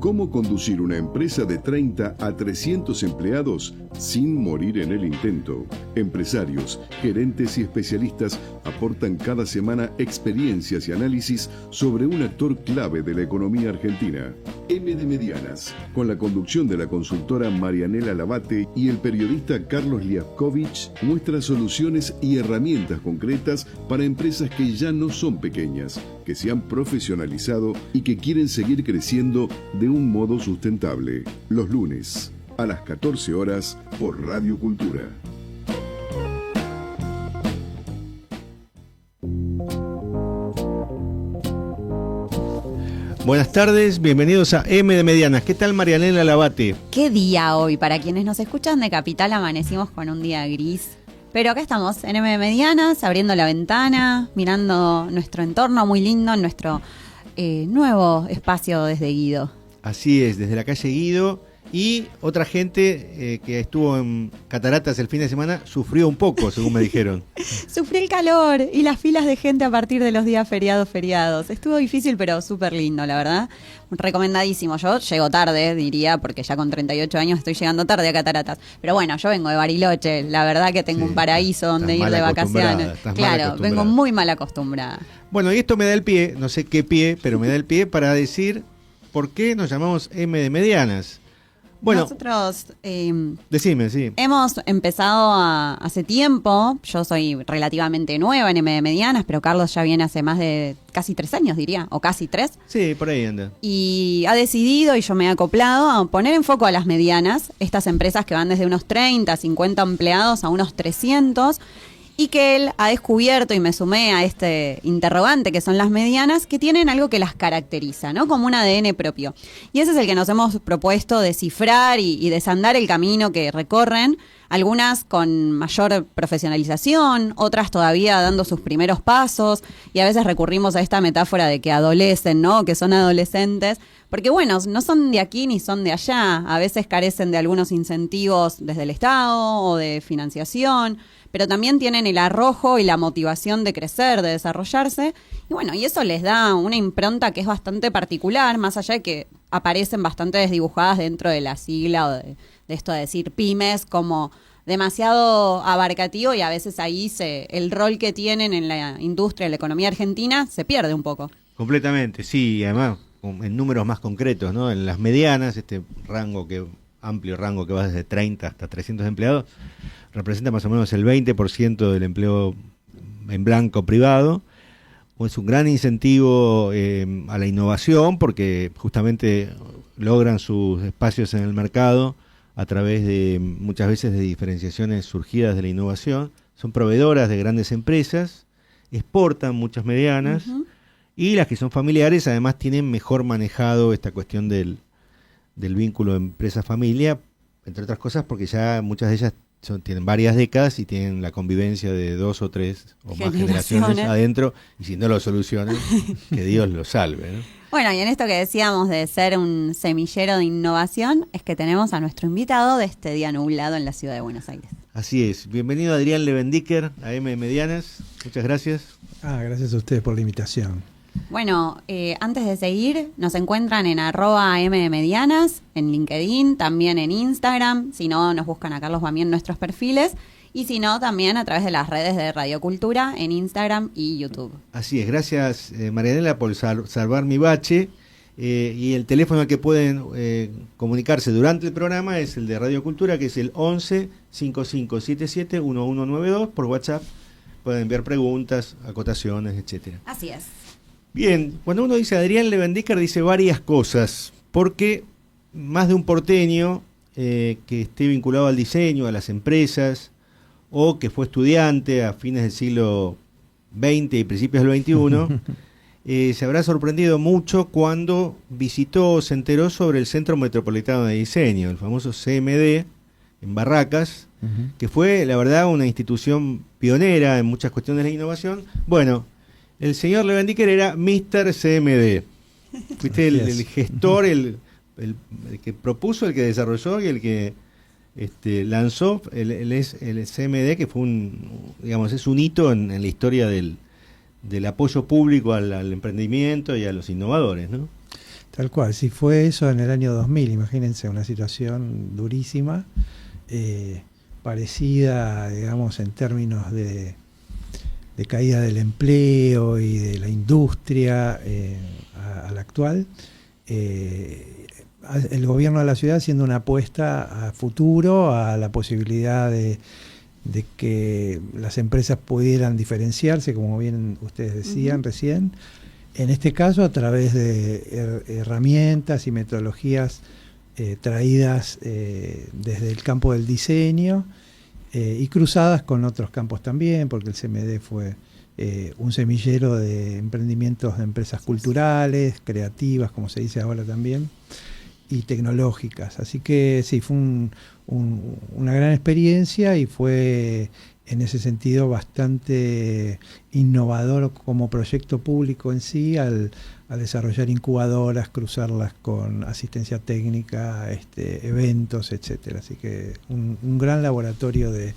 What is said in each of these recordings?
cómo conducir una empresa de 30 a 300 empleados sin morir en el intento. Empresarios, gerentes y especialistas aportan cada semana experiencias y análisis sobre un actor clave de la economía argentina. M de Medianas, con la conducción de la consultora Marianela Labate y el periodista Carlos Liaskovich, muestra soluciones y herramientas concretas para empresas que ya no son pequeñas, que se han profesionalizado y que quieren seguir creciendo de un modo sustentable. Los lunes, a las 14 horas, por Radio Cultura. Buenas tardes, bienvenidos a M de Medianas. ¿Qué tal, Marianela Labate? ¿Qué día hoy? Para quienes nos escuchan de Capital, amanecimos con un día gris. Pero acá estamos, en M de Medianas, abriendo la ventana, mirando nuestro entorno muy lindo, en nuestro nuevo espacio desde Guido. Así es, desde la calle Guido. Y otra gente que estuvo en Cataratas el fin de semana sufrió un poco, según me dijeron. Sufrí el calor y las filas de gente a partir de los días feriados. Estuvo difícil, pero súper lindo, la verdad. Recomendadísimo. Yo llego tarde, diría, porque ya con 38 años estoy llegando tarde a Cataratas. Pero bueno, yo vengo de Bariloche. La verdad que tengo un paraíso donde ir de vacaciones. Claro, vengo muy mal acostumbrada. Bueno, y esto me da el pie, no sé qué pie, pero me da el pie para decir por qué nos llamamos M de Medianas. Bueno, nosotros decime, sí. Hemos empezado hace tiempo. Yo soy relativamente nueva en M de Medianas, pero Carlos ya viene hace más de casi 3 años, diría, o casi 3. Sí, por ahí anda. Y ha decidido, y yo me he acoplado, a poner en foco a las medianas, estas empresas que van desde unos 30, 50 empleados a unos 300, y que él ha descubierto, y me sumé a este interrogante que son las medianas, que tienen algo que las caracteriza, ¿no? Como un ADN propio. Y ese es el que nos hemos propuesto descifrar y desandar el camino que recorren, algunas con mayor profesionalización, otras todavía dando sus primeros pasos, y a veces recurrimos a esta metáfora de que adolecen, ¿no? Que son adolescentes, porque bueno, no son de aquí ni son de allá, a veces carecen de algunos incentivos desde el Estado o de financiación, pero también tienen el arrojo y la motivación de crecer, de desarrollarse, y bueno, y eso les da una impronta que es bastante particular, más allá de que aparecen bastante desdibujadas dentro de la sigla o de esto de decir pymes como demasiado abarcativo, y a veces ahí el rol que tienen en la industria, en la economía argentina, se pierde un poco. Completamente, sí, y además en números más concretos, ¿no? En las medianas, este amplio rango que va desde 30 hasta 300 empleados, representa más o menos el 20% del empleo en blanco privado. Es un gran incentivo a la innovación, porque justamente logran sus espacios en el mercado a través de muchas veces de diferenciaciones surgidas de la innovación. Son proveedoras de grandes empresas, exportan muchas medianas, y las que son familiares además tienen mejor manejado esta cuestión del vínculo empresa-familia, entre otras cosas porque ya muchas de ellas tienen varias décadas y tienen la convivencia de 2 o 3 o más generaciones adentro, y si no lo solucionan, que Dios lo salve, ¿no? Bueno, y en esto que decíamos de ser un semillero de innovación, es que tenemos a nuestro invitado de este día nublado en la ciudad de Buenos Aires. Así es. Bienvenido Adrián Levendiker a M de Medianas. Muchas gracias. Gracias a ustedes por la invitación. Bueno, antes de seguir, nos encuentran en @M de Medianas, en LinkedIn, también en Instagram. Si no, nos buscan a Carlos Bamí en nuestros perfiles. Y si no, también a través de las redes de Radio Cultura en Instagram y YouTube. Así es, gracias Marianela por salvar mi bache. Y el teléfono al que pueden comunicarse durante el programa es el de Radio Cultura, que es el 11 5577 1192. Por WhatsApp pueden enviar preguntas, acotaciones, etcétera. Así es. Bien, cuando uno dice Adrián Levendiker dice varias cosas, porque más de un porteño que esté vinculado al diseño, a las empresas, o que fue estudiante a fines del siglo XX y principios del XXI, se habrá sorprendido mucho cuando visitó o se enteró sobre el Centro Metropolitano de Diseño, el famoso CMD, en Barracas, que fue, la verdad, una institución pionera en muchas cuestiones de la innovación. Bueno, el señor Levendiker era Mr. CMD. Fuiste el gestor, el que propuso, el que desarrolló y el que lanzó el CMD, que fue es un hito en la historia del apoyo público al emprendimiento y a los innovadores, ¿no? Tal cual, si fue eso en el año 2000, imagínense, una situación durísima, parecida, digamos, en términos de caída del empleo y de la industria a la actual. El gobierno de la ciudad haciendo una apuesta a futuro, a la posibilidad de que las empresas pudieran diferenciarse, como bien ustedes decían recién, en este caso a través de herramientas y metodologías traídas desde el campo del diseño y cruzadas con otros campos también, porque el CMD fue un semillero de emprendimientos de empresas culturales, creativas, como se dice ahora también, y tecnológicas. Así que sí, fue una gran experiencia y fue en ese sentido bastante innovador como proyecto público en sí, al desarrollar incubadoras, cruzarlas con asistencia técnica, eventos, etcétera. Así que un gran laboratorio de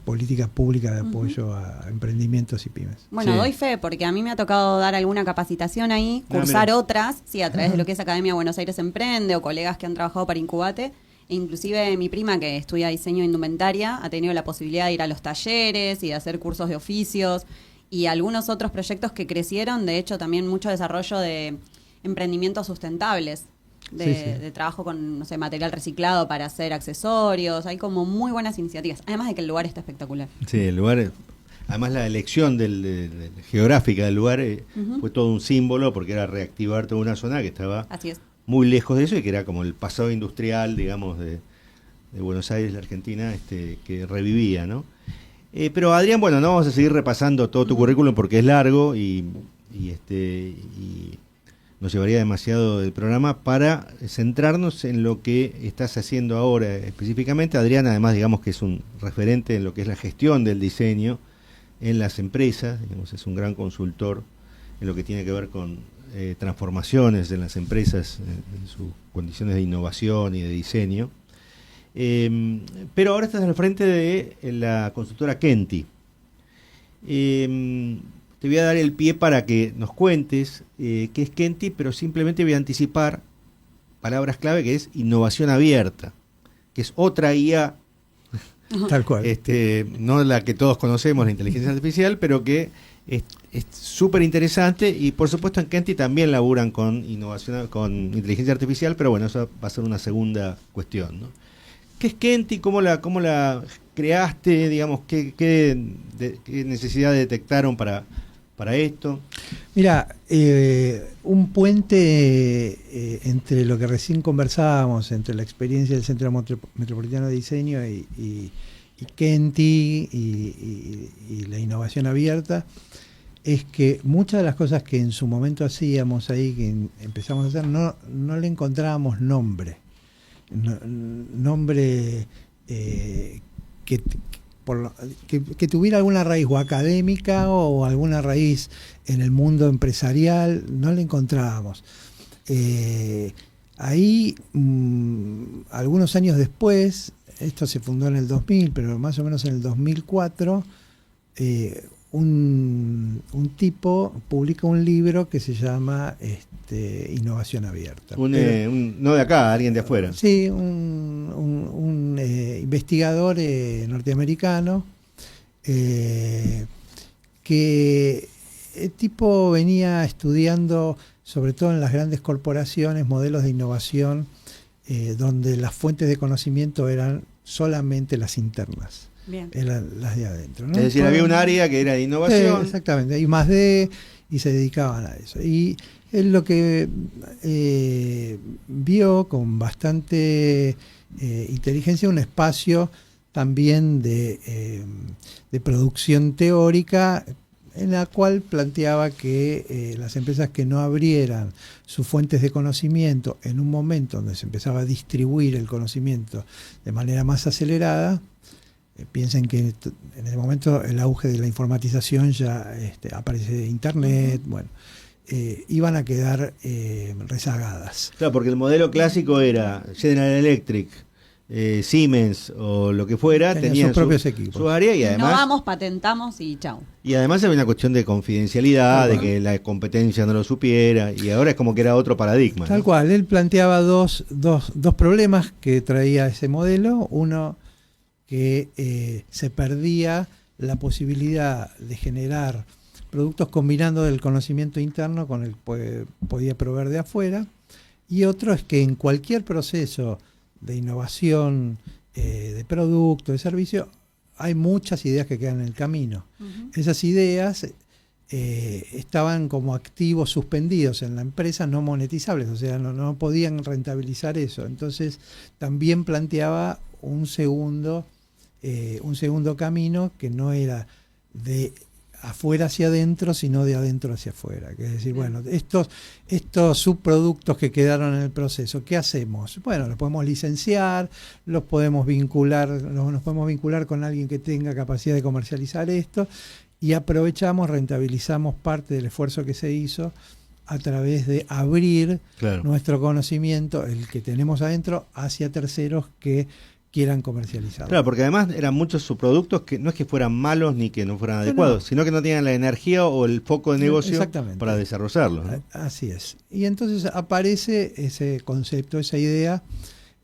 políticas públicas de apoyo a emprendimientos y pymes. Bueno, Sí. doy fe, porque a mí me ha tocado dar alguna capacitación ahí, cursar mira. otras, sí, a través de lo que es Academia Buenos Aires Emprende o colegas que han trabajado para Incubate. E inclusive mi prima, que estudia diseño de indumentaria, ha tenido la posibilidad de ir a los talleres y de hacer cursos de oficios y algunos otros proyectos que crecieron, de hecho también mucho desarrollo de emprendimientos sustentables. De trabajo con, no sé, material reciclado para hacer accesorios. Hay como muy buenas iniciativas. Además de que el lugar está espectacular. Sí, el lugar, además la elección geográfica del lugar fue todo un símbolo, porque era reactivar toda una zona que estaba Así es. muy lejos de eso y que era como el pasado industrial, digamos, de Buenos Aires, la Argentina, que revivía, ¿no? Pero Adrián, bueno, no vamos a seguir repasando todo tu currículum porque es largo y nos llevaría demasiado del programa para centrarnos en lo que estás haciendo ahora específicamente. Adrián, además, digamos que es un referente en lo que es la gestión del diseño en las empresas, digamos, es un gran consultor en lo que tiene que ver con transformaciones en las empresas, en sus condiciones de innovación y de diseño. Pero ahora estás al frente de la consultora Kenti. Te voy a dar el pie para que nos cuentes qué es Kenti, pero simplemente voy a anticipar palabras clave, que es innovación abierta, que es otra IA, Tal cual. no la que todos conocemos, la inteligencia artificial, pero que es súper interesante. Y por supuesto en Kenti también laburan con innovación, con inteligencia artificial, pero bueno, eso va a ser una segunda cuestión, ¿no? ¿Qué es Kenti? ¿Cómo la creaste? Digamos, ¿qué necesidad detectaron para esto? Mira, un puente entre lo que recién conversábamos, entre la experiencia del Centro Metropolitano de Diseño y Kenti y la innovación abierta, es que muchas de las cosas que en su momento hacíamos ahí, que empezamos a hacer, no le encontrábamos nombre. Nombre que tuviera alguna raíz o académica o alguna raíz en el mundo empresarial, no la encontrábamos. Ahí, algunos años después, esto se fundó en el 2000, pero más o menos en el 2004, un tipo publica un libro que se llama Innovación Abierta. No de acá, alguien de afuera. Sí, un investigador norteamericano que el tipo venía estudiando, sobre todo en las grandes corporaciones, modelos de innovación donde las fuentes de conocimiento eran solamente las internas. Bien. Eran las de adentro, ¿no? Es decir, había un área que era de innovación. Sí, exactamente, y más de, y se dedicaban a eso. Y él lo que vio con bastante inteligencia un espacio también de producción teórica, en la cual planteaba que las empresas que no abrieran sus fuentes de conocimiento en un momento donde se empezaba a distribuir el conocimiento de manera más acelerada, piensen que en ese momento el auge de la informatización ya aparece Internet, bueno, iban a quedar rezagadas. Claro, porque el modelo clásico era General Electric, Siemens o lo que fuera, Tenía tenían sus propios equipos. su área y además... Innovamos, patentamos y chau. Y además había una cuestión de confidencialidad, de que la competencia no lo supiera, y ahora es como que era otro paradigma. Tal ¿no? cual, él planteaba dos problemas que traía ese modelo. Uno, que se perdía la posibilidad de generar productos combinando el conocimiento interno con el que podía proveer de afuera. Y otro es que en cualquier proceso de innovación de producto, de servicio, hay muchas ideas que quedan en el camino. Esas ideas estaban como activos suspendidos en la empresa, no monetizables, o sea, no podían rentabilizar eso. Entonces también planteaba un segundo camino que no era de afuera hacia adentro, sino de adentro hacia afuera. Que es decir, bueno, estos subproductos que quedaron en el proceso, ¿qué hacemos? Bueno, los podemos licenciar, nos podemos vincular con alguien que tenga capacidad de comercializar esto, y rentabilizamos parte del esfuerzo que se hizo a través de abrir nuestro conocimiento, el que tenemos adentro, hacia terceros que quieran comercializar. Claro, porque además eran muchos subproductos que no es que fueran malos ni que no fueran adecuados, sino que no tenían la energía o el foco de negocio para desarrollarlos, ¿no? Así es. Y entonces aparece ese concepto, esa idea,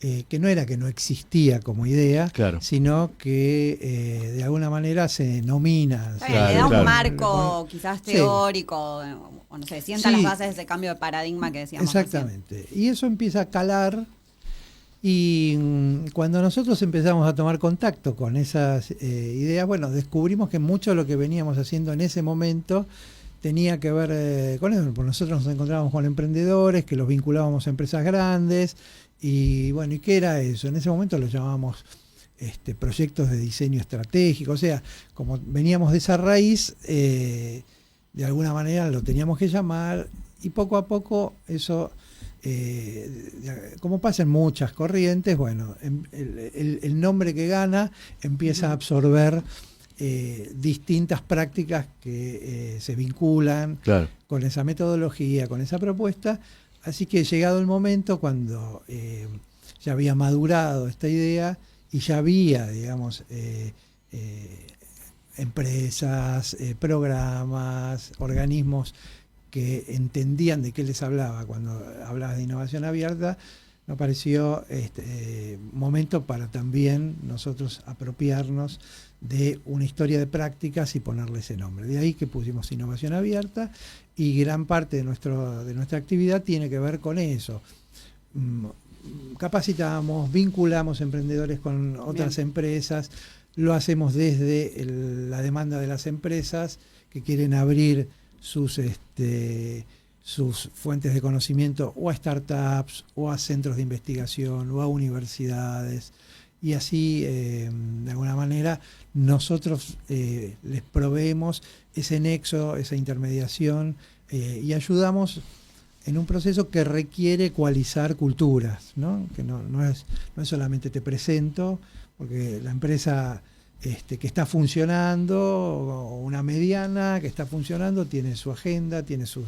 que no era que no existía como idea, sino que de alguna manera se nomina. Le da un marco quizás teórico, o no sé, sienta las bases de ese cambio de paradigma que decíamos. Exactamente. Recién. Y eso empieza a calar. Y cuando nosotros empezamos a tomar contacto con esas ideas, bueno, descubrimos que mucho de lo que veníamos haciendo en ese momento tenía que ver con eso. Porque nosotros nos encontrábamos con emprendedores, que los vinculábamos a empresas grandes, y bueno, ¿y qué era eso? En ese momento lo llamábamos proyectos de diseño estratégico. O sea, como veníamos de esa raíz, de alguna manera lo teníamos que llamar, y poco a poco eso... como pasa en muchas corrientes, bueno, el nombre que gana empieza a absorber distintas prácticas que se vinculan con esa metodología, con esa propuesta. Así que llegado el momento, cuando ya había madurado esta idea y ya había, digamos, empresas, programas, organismos que entendían de qué les hablaba cuando hablaba de innovación abierta, nos pareció momento para también nosotros apropiarnos de una historia de prácticas y ponerle ese nombre. De ahí que pusimos innovación abierta, y gran parte de nuestra actividad tiene que ver con eso. Capacitamos, vinculamos emprendedores con otras empresas, lo hacemos desde la demanda de las empresas que quieren abrir sus fuentes de conocimiento o a startups o a centros de investigación o a universidades, y así de alguna manera nosotros les proveemos ese nexo, esa intermediación, y ayudamos en un proceso que requiere ecualizar culturas, ¿no? Que no es solamente te presento, porque la empresa que está funcionando, o una mediana que está funcionando, tiene su agenda, tiene sus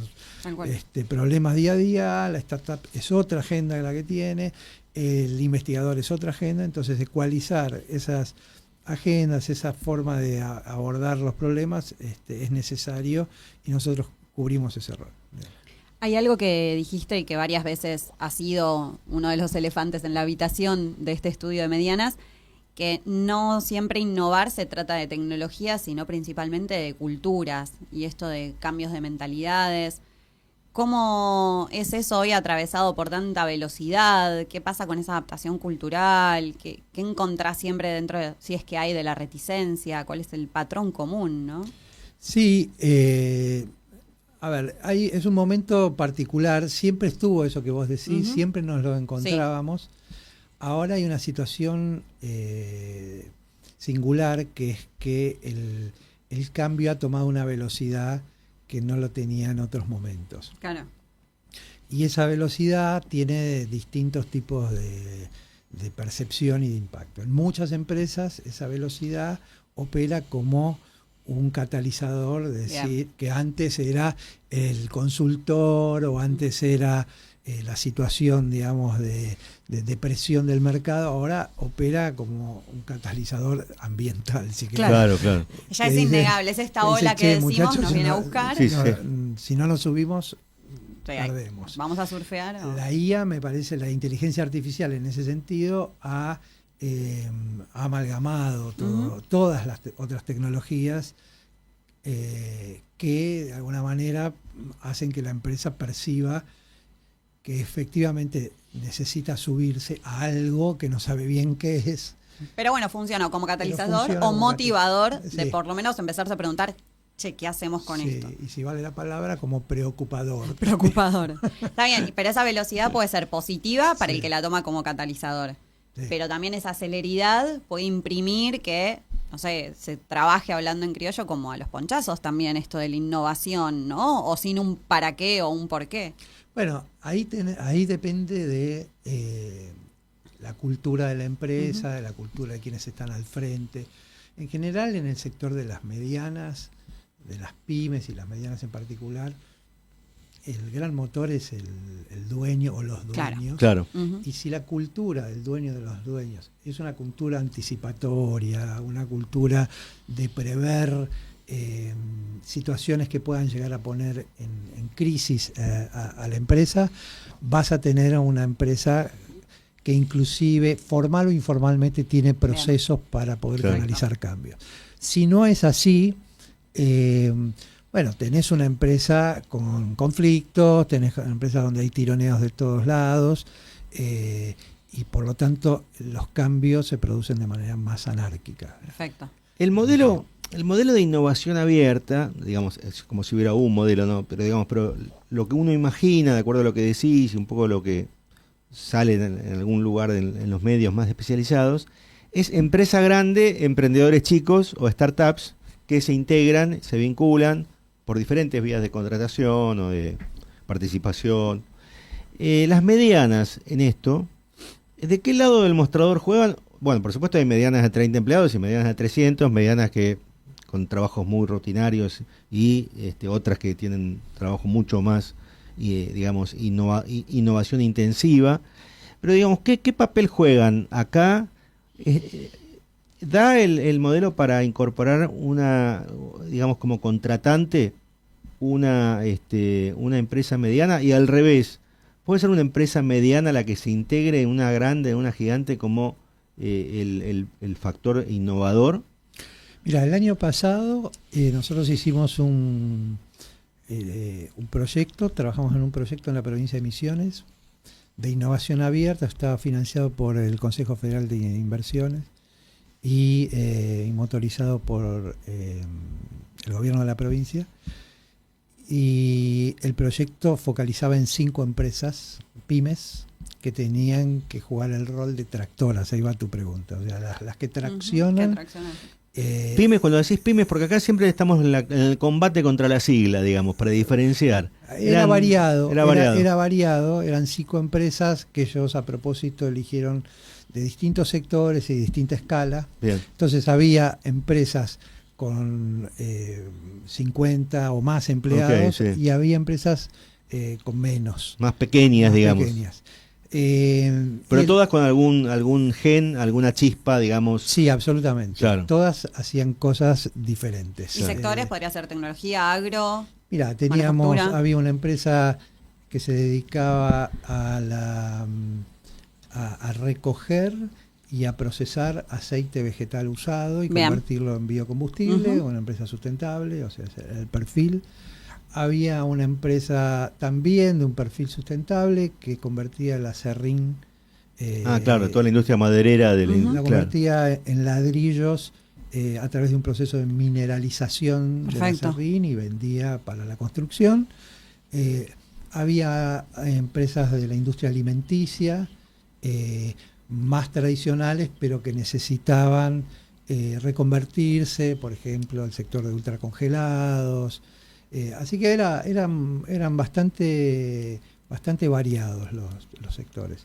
problemas día a día. La startup es otra agenda que la que tiene, el investigador es otra agenda. Entonces, ecualizar esas agendas, esa forma de abordar los problemas es necesario, y nosotros cubrimos ese rol. Hay algo que dijiste y que varias veces ha sido uno de los elefantes en la habitación de este estudio de medianas, que no siempre innovar se trata de tecnología, sino principalmente de culturas, y esto de cambios de mentalidades. ¿Cómo es eso hoy atravesado por tanta velocidad? ¿Qué pasa con esa adaptación cultural? ¿Qué encontrás siempre dentro de, si es que hay, de la reticencia? ¿Cuál es el patrón común, no? Sí, a ver, es un momento particular, siempre estuvo eso que vos decís, siempre nos lo encontrábamos. Sí. Ahora hay una situación singular, que es que el cambio ha tomado una velocidad que no lo tenía en otros momentos. Claro. Y esa velocidad tiene distintos tipos de percepción y de impacto. En muchas empresas esa velocidad opera como un catalizador, de decir que antes era el consultor, o antes era la situación, digamos, de depresión del mercado, ahora opera como un catalizador ambiental, si querés. Claro, claro. Ya es innegable, es esta ola que decimos, muchachos, nos viene a buscar. Sí, si no nos subimos, Sí, perdemos. Vamos a surfear. ¿O? La IA, me parece, la inteligencia artificial en ese sentido ha amalgamado todas las otras tecnologías que de alguna manera hacen que la empresa perciba que efectivamente necesita subirse a algo que no sabe bien qué es. Pero bueno, funciona como catalizador funciona o como motivador de sí. por lo menos empezarse a preguntar, che, ¿qué hacemos con Sí, esto? y si vale la palabra, como preocupador. Preocupador. Está bien, pero esa velocidad puede ser positiva para Sí. el que la toma como catalizador. Sí. Pero también esa celeridad puede imprimir que, no sé, se trabaje hablando en criollo como a los ponchazos también esto de la innovación, ¿no? O sin un para qué o un por qué. Bueno, ahí depende de la cultura de la empresa, de la cultura de quienes están al frente. En general, en el sector de las medianas, de las pymes y las medianas en particular, el gran motor es el dueño o los dueños. Claro. Ujú. Y si la cultura del dueño de los dueños es una cultura anticipatoria, una cultura de prever situaciones que puedan llegar a poner en crisis a la empresa, vas a tener una empresa que inclusive formal o informalmente tiene procesos para poder Claro. canalizar cambios. Si no es así, bueno, tenés una empresa con conflictos, tenés una empresa donde hay tironeos de todos lados, y por lo tanto los cambios se producen de manera más anárquica. Perfecto. El modelo de innovación abierta, digamos, es como si hubiera un modelo, ¿no? Pero lo que uno imagina, de acuerdo a lo que decís, y un poco lo que sale en algún lugar en los medios más especializados, es empresa grande, emprendedores chicos o startups que se integran, se vinculan por diferentes vías de contratación o de participación. Las medianas en esto, ¿de qué lado del mostrador juegan? Bueno, por supuesto hay medianas de 30 empleados y medianas de 300, medianas que con trabajos muy rutinarios y otras que tienen trabajo mucho más, digamos, innovación intensiva. Pero digamos, ¿qué papel juegan acá? ¿Da el modelo para incorporar una, digamos, como contratante una empresa mediana? Y al revés, ¿puede ser una empresa mediana la que se integre en una grande, en una gigante como el factor innovador? Mira, el año pasado nosotros hicimos un proyecto, trabajamos en un proyecto en la provincia de Misiones de innovación abierta, estaba financiado por el Consejo Federal de Inversiones y motorizado por el gobierno de la provincia. Y el proyecto focalizaba en 5 empresas, pymes, que tenían que jugar el rol de tractoras. Ahí va tu pregunta. O sea, las que traccionan. ¿Qué traccionan? Pymes, cuando decís pymes, porque acá siempre estamos en el combate contra la sigla, digamos, para diferenciar. Era variado. Era variado. Eran 5 empresas que ellos a propósito eligieron de distintos sectores y distinta escala. Bien. Entonces había empresas con 50 o más empleados, Ok, sí. y había empresas con menos. Más pequeñas, más digamos. pequeñas. Pero todas con algún gen, alguna chispa, digamos. Sí, absolutamente. Claro. Todas hacían cosas diferentes. ¿Y sectores? Podría ser tecnología, agro. Mira, manufactura. había una empresa que se dedicaba a recoger y a procesar aceite vegetal usado y Bien. convertirlo en biocombustible, Ujú. una empresa sustentable, o sea, el perfil. Había una empresa también de un perfil sustentable que convertía el acerrín. Claro, toda la industria maderera del Ujú. La claro. convertía en ladrillos a través de un proceso de mineralización del Perfecto. acerrín y vendía para la construcción. Había empresas de la industria alimenticia más tradicionales, pero que necesitaban reconvertirse, por ejemplo, al sector de ultracongelados. Así que eran bastante variados los sectores.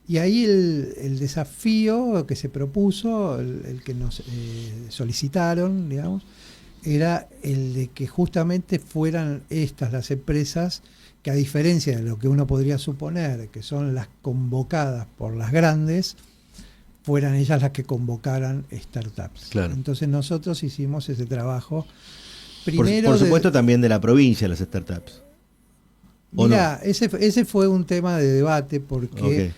Y ahí el desafío que se propuso, el que nos solicitaron, digamos, era el de que justamente fueran estas las empresas que a diferencia de lo que uno podría suponer, que son las convocadas por las grandes, fueran ellas las que convocaran startups. Claro. Entonces nosotros hicimos ese trabajo primero. Por supuesto también de la provincia las startups. Mira, ese fue un tema de debate porque...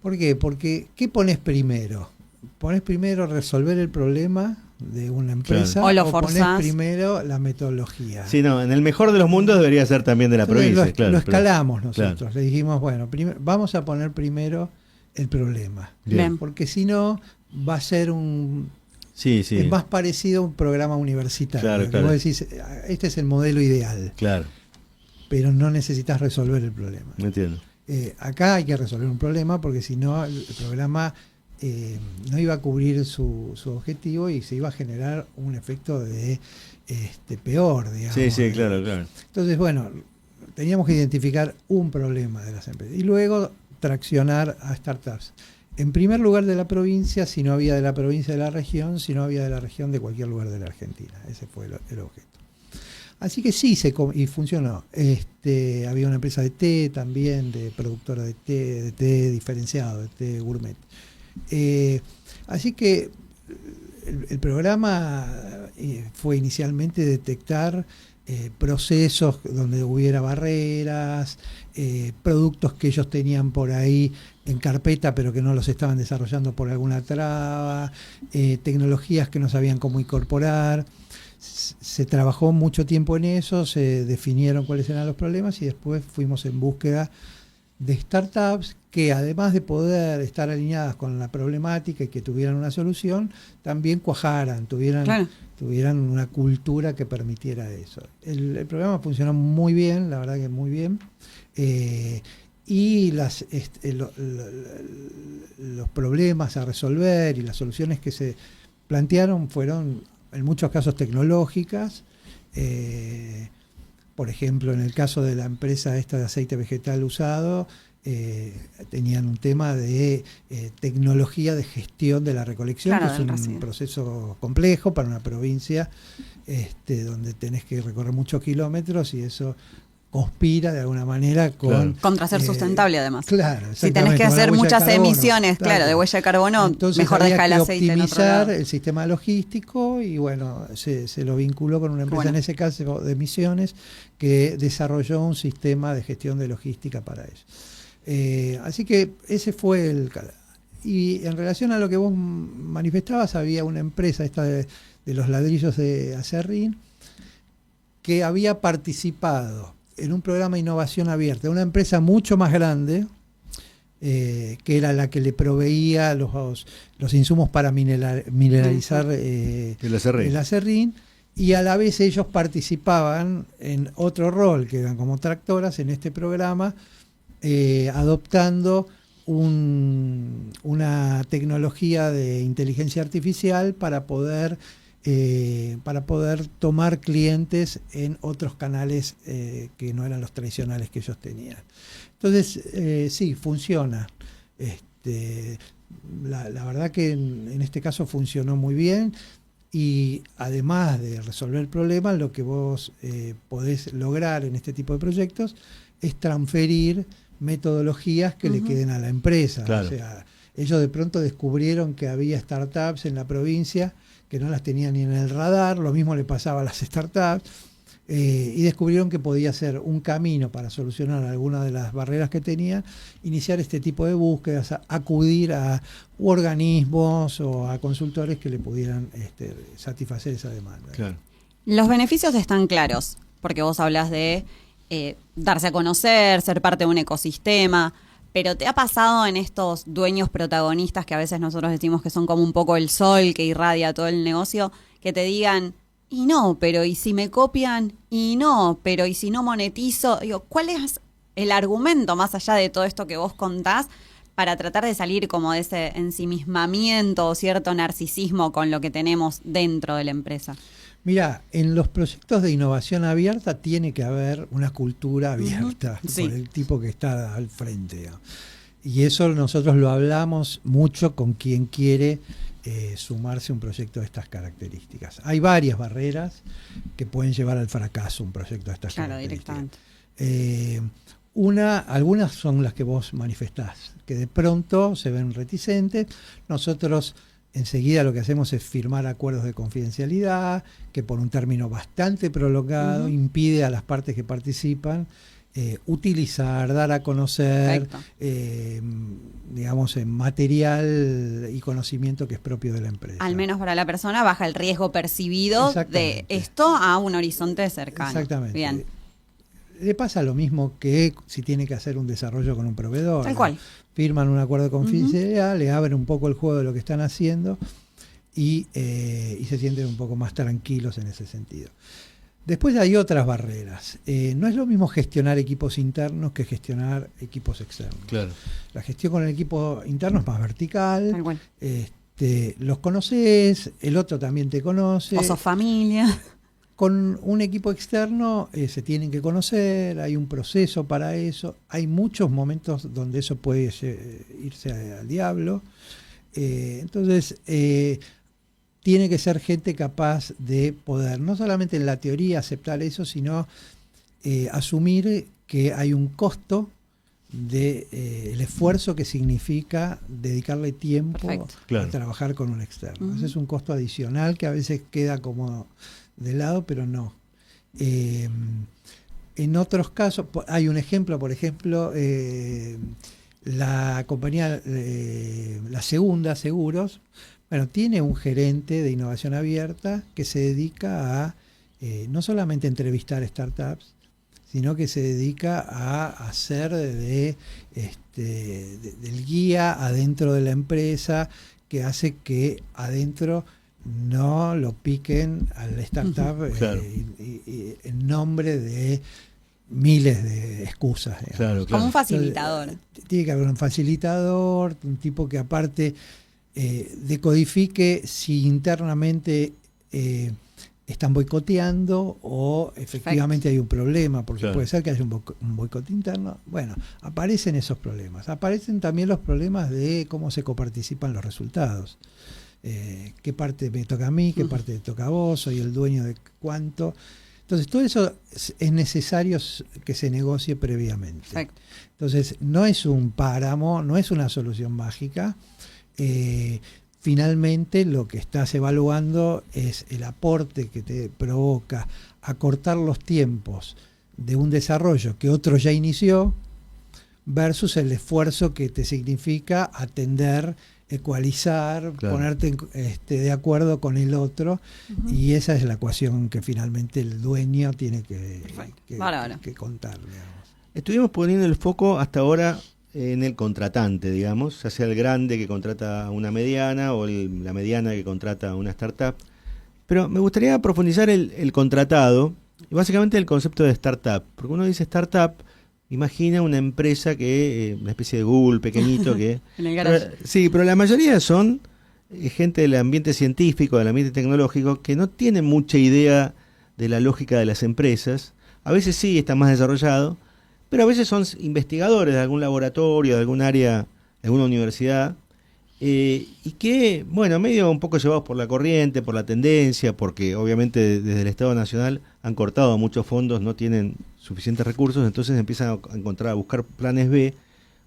¿Por qué? Porque ¿qué pones primero? ¿Pones primero resolver el problema de una empresa claro. o pones primero la metodología? Sí, no, en el mejor de los mundos debería ser también de la provincia. Lo escalamos nosotros. Claro. Le dijimos, bueno, vamos a poner primero el problema. Bien. Porque si no, va a ser es más parecido a un programa universitario. Claro. Vos decís, este es el modelo ideal. Claro. Pero no necesitas resolver el problema. Me entiendo. Acá hay que resolver un problema porque si no el programa no iba a cubrir su objetivo y se iba a generar un efecto de peor, digamos. Sí, claro. Entonces, bueno, teníamos que identificar un problema de las empresas y luego traccionar a startups. En primer lugar de la provincia, si no había de la provincia de la región, si no había de la región de cualquier lugar de la Argentina. Ese fue el objeto. Así que sí, y funcionó. Había una empresa de té también, de productora de té diferenciado, de té gourmet. Así que el programa fue inicialmente detectar procesos donde hubiera barreras, productos que ellos tenían por ahí en carpeta pero que no los estaban desarrollando por alguna traba, tecnologías que no sabían cómo incorporar. Se trabajó mucho tiempo en eso, se definieron cuáles eran los problemas y después fuimos en búsqueda de startups que además de poder estar alineadas con la problemática y que tuvieran una solución, también cuajaran, tuvieran una cultura que permitiera eso. El programa funcionó muy bien, la verdad que muy bien. Y los problemas a resolver y las soluciones que se plantearon fueron en muchos casos tecnológicas. Por ejemplo, en el caso de la empresa esta de aceite vegetal usado, tenían un tema de tecnología de gestión de la recolección, que es un proceso complejo para una provincia donde tenés que recorrer muchos kilómetros y eso conspira de alguna manera contra ser sustentable además. Claro, si tenés que hacer muchas emisiones, de huella de carbono, entonces mejor dejar el aceite en otro lado. Optimizar el sistema logístico y bueno, se lo vinculó con una empresa en ese caso de emisiones que desarrolló un sistema de gestión de logística para ello. Así que ese fue el... Y en relación a lo que vos manifestabas, había una empresa esta de los ladrillos de Acerrín que había participado en un programa de innovación abierta, una empresa mucho más grande, que era la que le proveía los insumos para mineralizar el acerrín, y a la vez ellos participaban en otro rol, que eran como tractoras en este programa, adoptando una tecnología de inteligencia artificial para poder tomar clientes en otros canales que no eran los tradicionales que ellos tenían. Entonces, sí, funciona. La verdad que en este caso funcionó muy bien y además de resolver el problema, lo que vos podés lograr en este tipo de proyectos es transferir metodologías que le queden a la empresa. Claro. O sea, ellos de pronto descubrieron que había startups en la provincia que no las tenían ni en el radar, lo mismo le pasaba a las startups, y descubrieron que podía ser un camino para solucionar algunas de las barreras que tenían, iniciar este tipo de búsquedas, acudir a organismos o a consultores que le pudieran satisfacer esa demanda. Claro. Los beneficios están claros, porque vos hablas de darse a conocer, ser parte de un ecosistema. Pero ¿te ha pasado en estos dueños protagonistas que a veces nosotros decimos que son como un poco el sol que irradia todo el negocio, que te digan, y no, pero ¿y si me copian? Y no, pero ¿y si no monetizo? Digo, ¿cuál es el argumento más allá de todo esto que vos contás para tratar de salir como de ese ensimismamiento o cierto narcisismo con lo que tenemos dentro de la empresa? Mira, en los proyectos de innovación abierta tiene que haber una cultura abierta por el tipo que está al frente, digamos. Y eso nosotros lo hablamos mucho con quien quiere sumarse a un proyecto de estas características. Hay varias barreras que pueden llevar al fracaso un proyecto de estas características. Directamente. Algunas son las que vos manifestás, que de pronto se ven reticentes. Nosotros enseguida lo que hacemos es firmar acuerdos de confidencialidad, que por un término bastante prolongado impide a las partes que participan utilizar, dar a conocer, digamos, material y conocimiento que es propio de la empresa. Al menos para la persona baja el riesgo percibido de esto a un horizonte cercano. Exactamente. Bien. Le pasa lo mismo que si tiene que hacer un desarrollo con un proveedor. Tal cual. Firman un acuerdo de confidencialidad, le abren un poco el juego de lo que están haciendo y se sienten un poco más tranquilos en ese sentido. Después hay otras barreras. No es lo mismo gestionar equipos internos que gestionar equipos externos. Claro. La gestión con el equipo interno es más vertical. Tal cual. Los conoces, el otro también te conoce. O sos familia. Con un equipo externo se tienen que conocer, hay un proceso para eso, hay muchos momentos donde eso puede irse al diablo. Entonces, tiene que ser gente capaz de poder, no solamente en la teoría aceptar eso, sino asumir que hay un costo el esfuerzo que significa dedicarle tiempo a trabajar con un externo. Ese es un costo adicional que a veces queda como de lado, pero no. En otros casos, hay un ejemplo, por ejemplo, la compañía, la Segunda Seguros, bueno, tiene un gerente de innovación abierta que se dedica a no solamente entrevistar startups, sino que se dedica a hacer del guía adentro de la empresa, que hace que adentro no lo piquen al startup en nombre de miles de excusas. Claro. Como un facilitador. Entonces, tiene que haber un facilitador, un tipo que aparte decodifique si internamente están boicoteando o efectivamente hay un problema, porque puede ser que haya un boicot interno. Bueno, aparecen esos problemas. Aparecen también los problemas de cómo se coparticipan los resultados. Qué parte me toca a mí, qué parte te toca a vos, soy el dueño de cuánto. Entonces, todo eso es necesario que se negocie previamente. Perfecto. Entonces, no es un páramo, no es una solución mágica. Finalmente, lo que estás evaluando es el aporte que te provoca acortar los tiempos de un desarrollo que otro ya inició versus el esfuerzo que te significa atender, ecualizar, ponerte de acuerdo con el otro, y esa es la ecuación que finalmente el dueño tiene que contar, digamos. Estuvimos poniendo el foco hasta ahora en el contratante, digamos, ya sea el grande que contrata a una mediana o la mediana que contrata a una startup, pero me gustaría profundizar el contratado y básicamente el concepto de startup, porque uno dice startup, imagina una empresa una especie de Google pequeñito que... en el garage. Pero la mayoría son gente del ambiente científico, del ambiente tecnológico, que no tienen mucha idea de la lógica de las empresas. A veces sí está más desarrollado, pero a veces son investigadores de algún laboratorio, de algún área, de alguna universidad, y que, bueno, medio un poco llevados por la corriente, por la tendencia, porque obviamente desde el Estado Nacional han cortado muchos fondos, no tienen suficientes recursos, entonces empiezan a buscar planes B.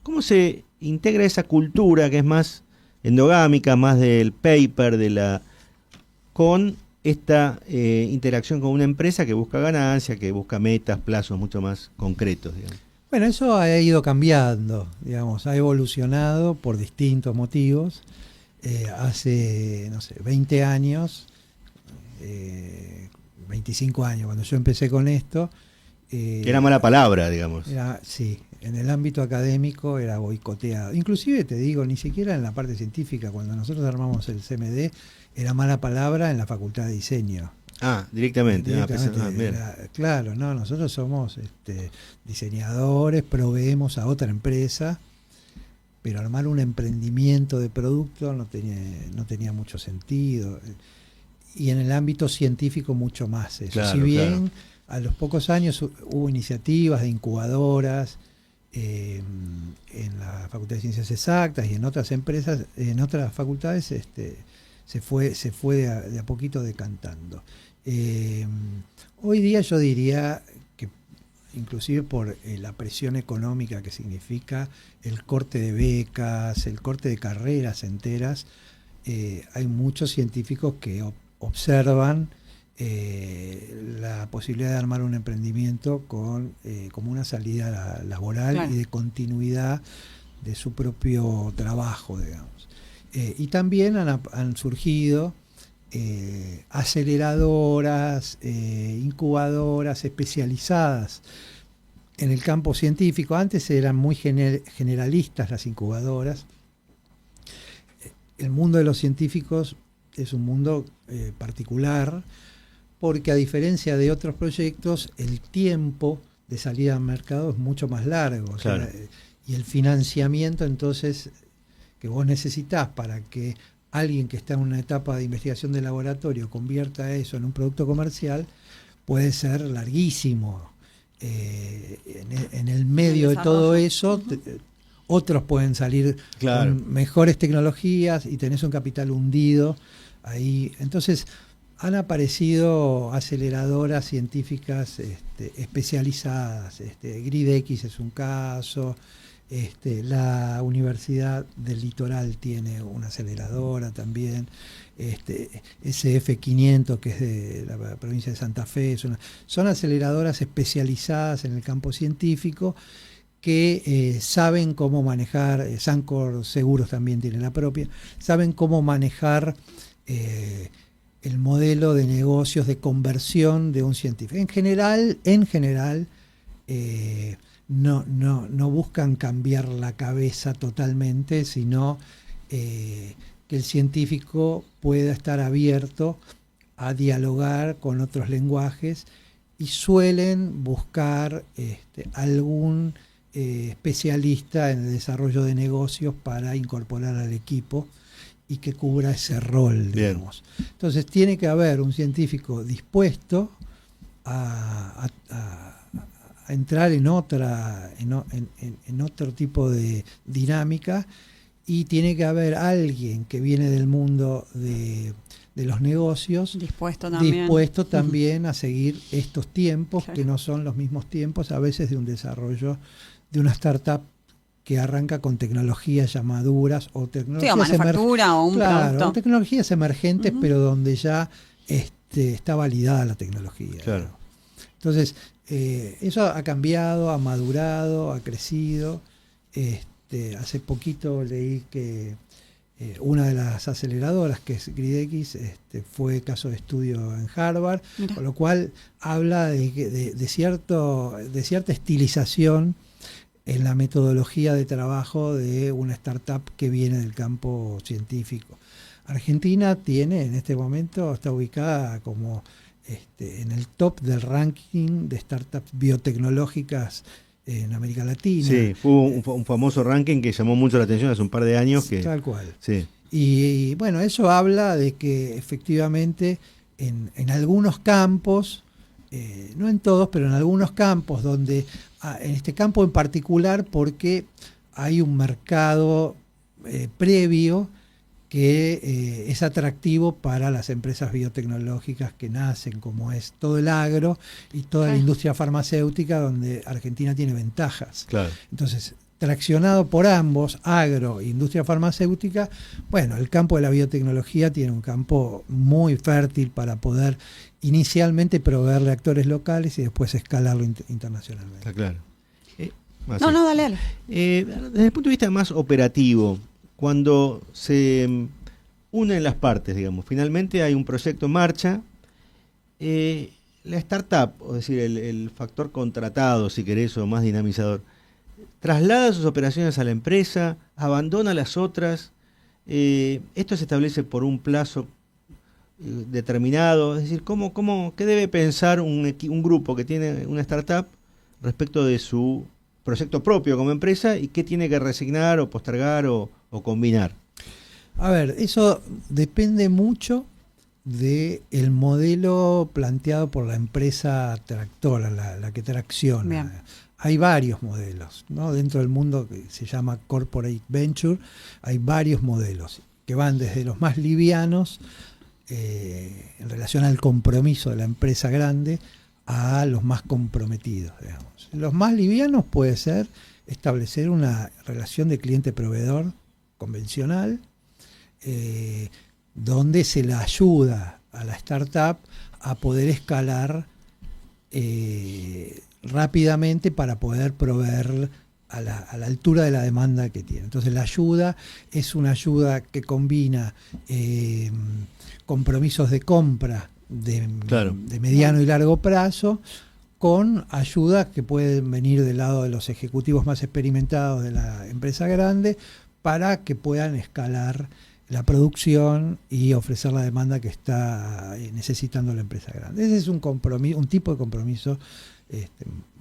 ¿Cómo se integra esa cultura que es más endogámica, más del paper, con esta interacción con una empresa que busca ganancia, que busca metas, plazos mucho más concretos, digamos? Bueno, eso ha ido cambiando, digamos, ha evolucionado por distintos motivos. Hace, 20 años, 25 años, cuando yo empecé con esto... era mala palabra, digamos. Sí, en el ámbito académico era boicoteado. Inclusive, te digo, ni siquiera en la parte científica, cuando nosotros armamos el CMD, era mala palabra en la Facultad de Diseño. Directamente. Claro, no, nosotros somos diseñadores, proveemos a otra empresa, pero armar un emprendimiento de producto no tenía mucho sentido. Y en el ámbito científico mucho más eso. Si bien a los pocos años hubo iniciativas de incubadoras, en la Facultad de Ciencias Exactas y en otras empresas, en otras facultades, se fue de a poquito decantando. Hoy día yo diría que, inclusive por la presión económica que significa el corte de becas, el corte de carreras enteras, hay muchos científicos que observan la posibilidad de armar un emprendimiento como una salida laboral, claro, y de continuidad de su propio trabajo, digamos. Y también han surgido aceleradoras, incubadoras especializadas en el campo científico. Antes eran muy generalistas las incubadoras. El mundo de los científicos es un mundo particular, porque a diferencia de otros proyectos, el tiempo de salida al mercado es mucho más largo. Claro. O sea, y el financiamiento, entonces, que vos necesitás para que alguien que está en una etapa de investigación de laboratorio convierta eso en un producto comercial, puede ser larguísimo. En el medio de todo eso, otros pueden salir, claro, con mejores tecnologías y tenés un capital hundido ahí. Entonces, han aparecido aceleradoras científicas especializadas. GridX es un caso. La Universidad del Litoral tiene una aceleradora también. SF500, que es de la provincia de Santa Fe. Son aceleradoras especializadas en el campo científico que saben cómo manejar. Sancor Seguros también tiene la propia. Saben cómo manejar el modelo de negocios de conversión de un científico. En general, no buscan cambiar la cabeza totalmente, sino que el científico pueda estar abierto a dialogar con otros lenguajes, y suelen buscar algún especialista en el desarrollo de negocios para incorporar al equipo y que cubra ese rol, digamos. Entonces tiene que haber un científico dispuesto a entrar en otro tipo de dinámica, y tiene que haber alguien que viene del mundo de los negocios dispuesto también a seguir estos tiempos, claro, que no son los mismos tiempos a veces de un desarrollo de una startup que arranca con tecnologías ya maduras o tecnologías, sí, o manufactura o un producto. Tecnologías emergentes, pero donde ya está validada la tecnología. Claro. Entonces, eso ha cambiado, ha madurado, ha crecido. Hace poquito leí que una de las aceleradoras, que es GridX, fue caso de estudio en Harvard. Mira. Con lo cual habla de cierta estilización en la metodología de trabajo de una startup que viene del campo científico. Argentina tiene, en este momento, está ubicada como en el top del ranking de startups biotecnológicas en América Latina. Sí, hubo un famoso ranking que llamó mucho la atención hace un par de años. Tal cual. Sí. Y bueno, eso habla de que efectivamente en algunos campos, no en todos, pero en algunos campos, donde en este campo en particular, porque hay un mercado previo que es atractivo para las empresas biotecnológicas que nacen, como es todo el agro y toda la industria farmacéutica, donde Argentina tiene ventajas. Claro. Entonces, traccionado por ambos, agro e industria farmacéutica, bueno, el campo de la biotecnología tiene un campo muy fértil para poder inicialmente proveerle a actores locales y después escalarlo internacionalmente. Está claro. Dale. Desde el punto de vista más operativo, cuando se unen las partes, digamos, finalmente hay un proyecto en marcha, la startup, es decir, el factor contratado, si querés, o más dinamizador, traslada sus operaciones a la empresa, abandona las otras, esto se establece por un plazo determinado, es decir, ¿qué debe pensar un grupo que tiene una startup respecto de su proyecto propio como empresa, y qué tiene que resignar o postergar o combinar? A ver, eso depende mucho del modelo planteado por la empresa tractora, la que tracciona. Bien. hay varios modelos, ¿no? Dentro del mundo que se llama Corporate Venture, hay varios modelos que van desde los más livianos en relación al compromiso de la empresa grande a los más comprometidos, digamos. Los más livianos puede ser establecer una relación de cliente-proveedor convencional, donde se la ayuda a la startup a poder escalar rápidamente para poder proveer a la altura de la demanda que tiene. Entonces la ayuda es una ayuda que combina compromisos de compra de mediano y largo plazo con ayudas que pueden venir del lado de los ejecutivos más experimentados de la empresa grande para que puedan escalar la producción y ofrecer la demanda que está necesitando la empresa grande. Ese es un compromiso, un tipo de compromiso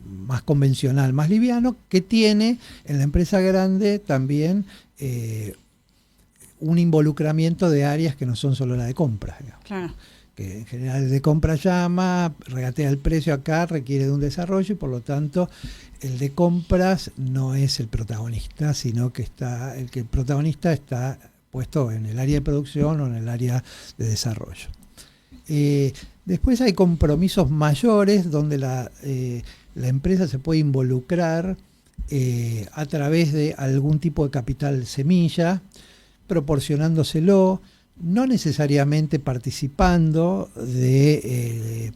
más convencional, más liviano, que tiene en la empresa grande también un involucramiento de áreas que no son solo la de compras, digamos. Claro. Que en general el de compra llama, regatea el precio acá, requiere de un desarrollo y por lo tanto el de compras no es el protagonista, sino que el protagonista está puesto en el área de producción o en el área de desarrollo. Después hay compromisos mayores donde la empresa se puede involucrar a través de algún tipo de capital semilla, proporcionándoselo, no necesariamente participando de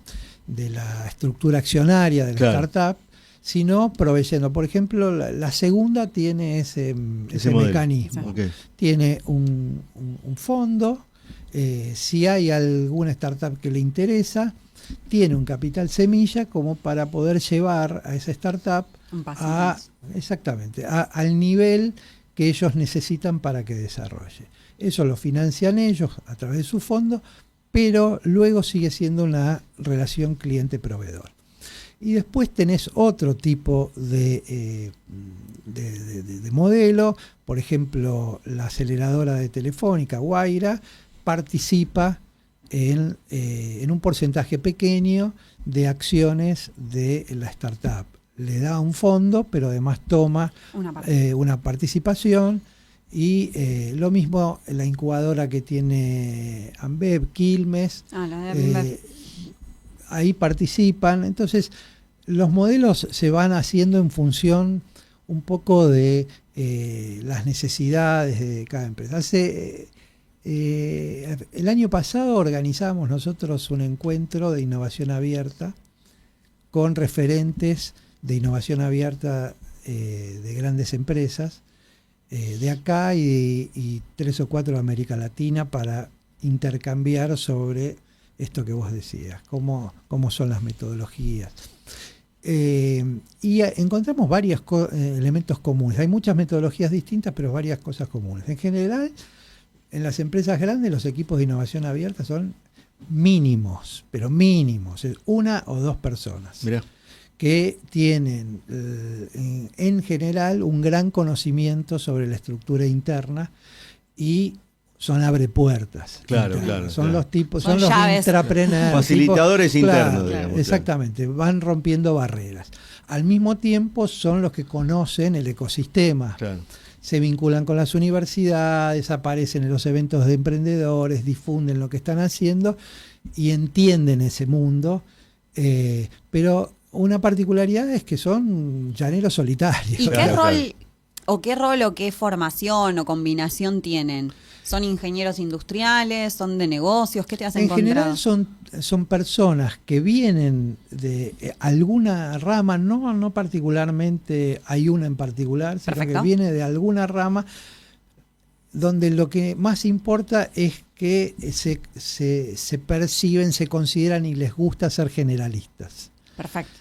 la estructura accionaria de la startup, sino proveyendo. Por ejemplo, la segunda tiene ese mecanismo. Okay. Tiene un fondo, si hay alguna startup que le interesa, tiene un capital semilla como para poder llevar a esa startup al nivel que ellos necesitan para que desarrolle. Eso lo financian ellos a través de su fondo, pero luego sigue siendo una relación cliente-proveedor. Y después tenés otro tipo de modelo, por ejemplo, la aceleradora de Telefónica, Guaira, participa en un porcentaje pequeño de acciones de la startup. Le da un fondo, pero además toma una participación. Y lo mismo la incubadora que tiene Ambev, Quilmes, ahí participan. Entonces los modelos se van haciendo en función un poco de las necesidades de cada empresa. El año pasado organizamos nosotros un encuentro de innovación abierta con referentes de innovación abierta de grandes empresas de acá y 3 o 4 de América Latina para intercambiar sobre esto que vos decías, cómo son las metodologías. Y encontramos varios elementos comunes. Hay muchas metodologías distintas, pero varias cosas comunes. En general, en las empresas grandes los equipos de innovación abierta son mínimos, pero mínimos, es 1 o 2 personas. Mirá. Que tienen en general un gran conocimiento sobre la estructura interna y son abrepuertas. Claro. Son los tipos, son los intrapreneurs. Facilitadores internos, digamos. Exactamente, van rompiendo barreras. Al mismo tiempo son los que conocen el ecosistema. Claro. Se vinculan con las universidades, aparecen en los eventos de emprendedores, difunden lo que están haciendo y entienden ese mundo, pero una particularidad es que son llaneros solitarios. ¿Y qué rol o qué formación o combinación tienen? ¿Son ingenieros industriales? ¿Son de negocios? ¿Qué te has encontrado? En general son personas que vienen de alguna rama, no particularmente hay una en particular, sino que viene de alguna rama donde lo que más importa es que se perciben, se consideran y les gusta ser generalistas. Perfecto.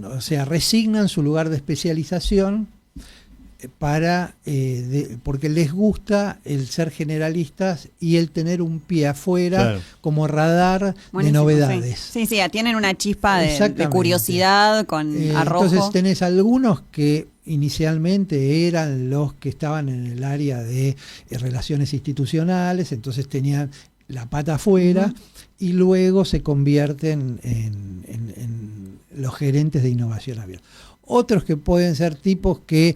O sea, resignan su lugar de especialización porque les gusta el ser generalistas y el tener un pie afuera como radar de novedades. Sí, tienen una chispa de curiosidad con arrojo. Entonces tenés algunos que inicialmente eran los que estaban en el área de relaciones institucionales, entonces tenían la pata afuera, y luego se convierten en los gerentes de innovación abierta. Otros que pueden ser tipos que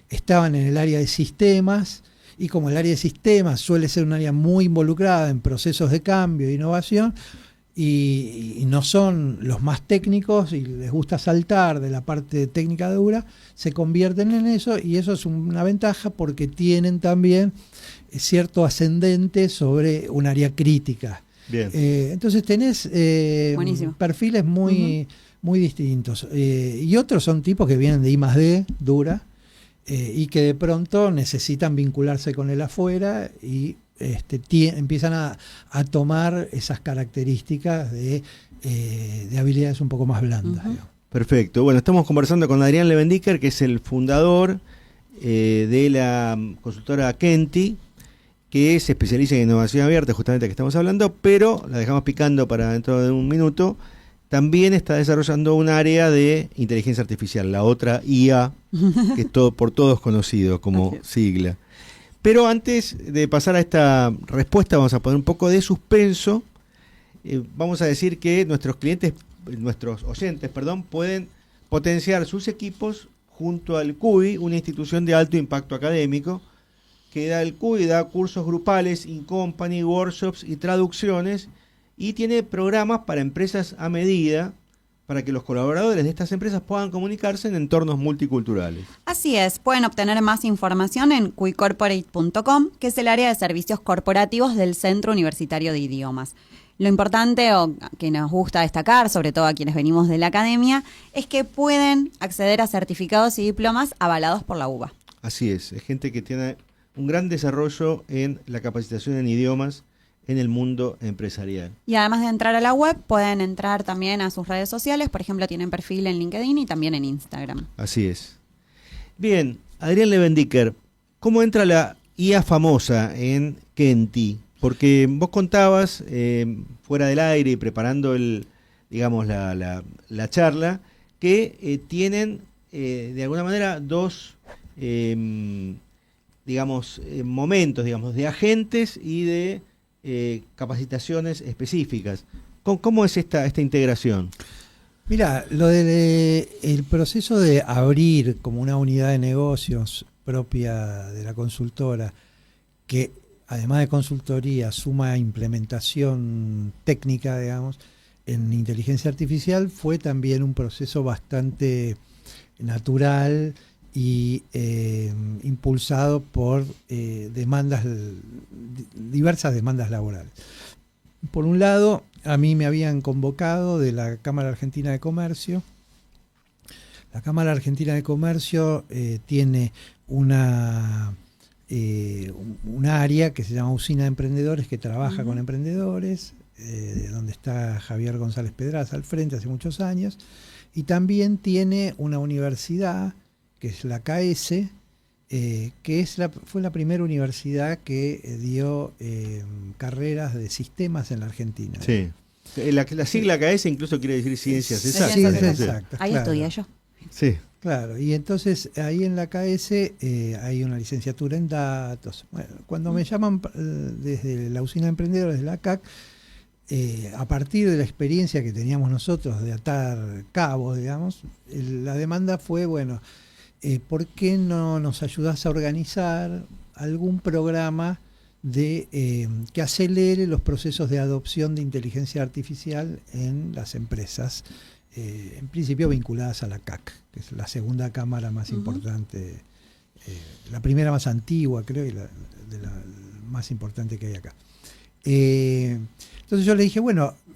estaban en el área de sistemas, y como el área de sistemas suele ser un área muy involucrada en procesos de cambio e innovación, y no son los más técnicos y les gusta saltar de la parte técnica dura, se convierten en eso, y eso es una ventaja porque tienen también cierto ascendente sobre un área crítica. Bien. Entonces tenés perfiles muy distintos. Y otros son tipos que vienen de I+D, dura, y que de pronto necesitan vincularse con el afuera y empiezan a tomar esas características de habilidades un poco más blandas. Perfecto. Bueno, estamos conversando con Adrián Levendicker, que es el fundador de la consultora Kenti, que se especializa en innovación abierta, justamente que estamos hablando, pero la dejamos picando para dentro de un minuto. También está desarrollando un área de inteligencia artificial, la otra IA, que es por todos conocido como sigla. Pero antes de pasar a esta respuesta, vamos a poner un poco de suspenso. Vamos a decir que nuestros oyentes, pueden potenciar sus equipos junto al CUBI, una institución de alto impacto académico, que el CUBI da cursos grupales, in-company, workshops y traducciones, y tiene programas para empresas a medida, para que los colaboradores de estas empresas puedan comunicarse en entornos multiculturales. Así es, pueden obtener más información en cuicorporate.com, que es el área de servicios corporativos del Centro Universitario de Idiomas. Lo importante, o que nos gusta destacar, sobre todo a quienes venimos de la academia, es que pueden acceder a certificados y diplomas avalados por la UBA. Así es gente que tiene un gran desarrollo en la capacitación en idiomas en el mundo empresarial. Y además de entrar a la web, pueden entrar también a sus redes sociales. Por ejemplo, tienen perfil en LinkedIn y también en Instagram. Así es. Bien, Adrián Levendicker, ¿cómo entra la IA famosa en Kenti? Porque vos contabas, fuera del aire y preparando la charla, que tienen de alguna manera dos momentos, de agentes y de capacitaciones específicas. ¿Cómo es esta integración? Mira, lo del proceso de abrir como una unidad de negocios propia de la consultora, que además de consultoría suma implementación técnica, en inteligencia artificial, fue también un proceso bastante natural y impulsado por diversas demandas laborales. Por un lado, a mí me habían convocado de la Cámara Argentina de Comercio. La Cámara Argentina de Comercio tiene un área que se llama Usina de Emprendedores, que trabaja con emprendedores, donde está Javier González Pedraza al frente hace muchos años, y también tiene una universidad que es la KS, que fue la primera universidad que dio carreras de sistemas en la Argentina. Sí. La sigla KS incluso quiere decir ciencias exactas. Ciencias exactas. Ahí estudié yo. Sí. Claro, y entonces ahí en la KS hay una licenciatura en datos. Bueno, cuando me llaman desde la Usina de Emprendedores de la CAC, a partir de la experiencia que teníamos nosotros de atar cabos, la demanda fue, ¿por qué no nos ayudás a organizar algún programa que acelere los procesos de adopción de inteligencia artificial en las empresas, en principio vinculadas a la CAC, que es la segunda cámara más importante, la primera más antigua, creo, y la más importante que hay acá. Entonces yo le dije,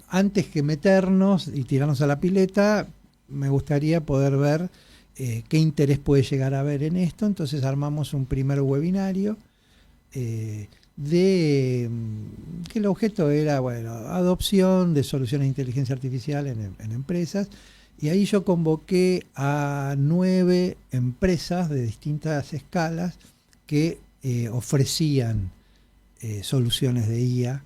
antes que meternos y tirarnos a la pileta, me gustaría poder ver qué interés puede llegar a haber en esto. Entonces armamos un primer webinario que el objeto era adopción de soluciones de inteligencia artificial en empresas, y ahí yo convoqué a 9 empresas de distintas escalas que ofrecían soluciones de IA,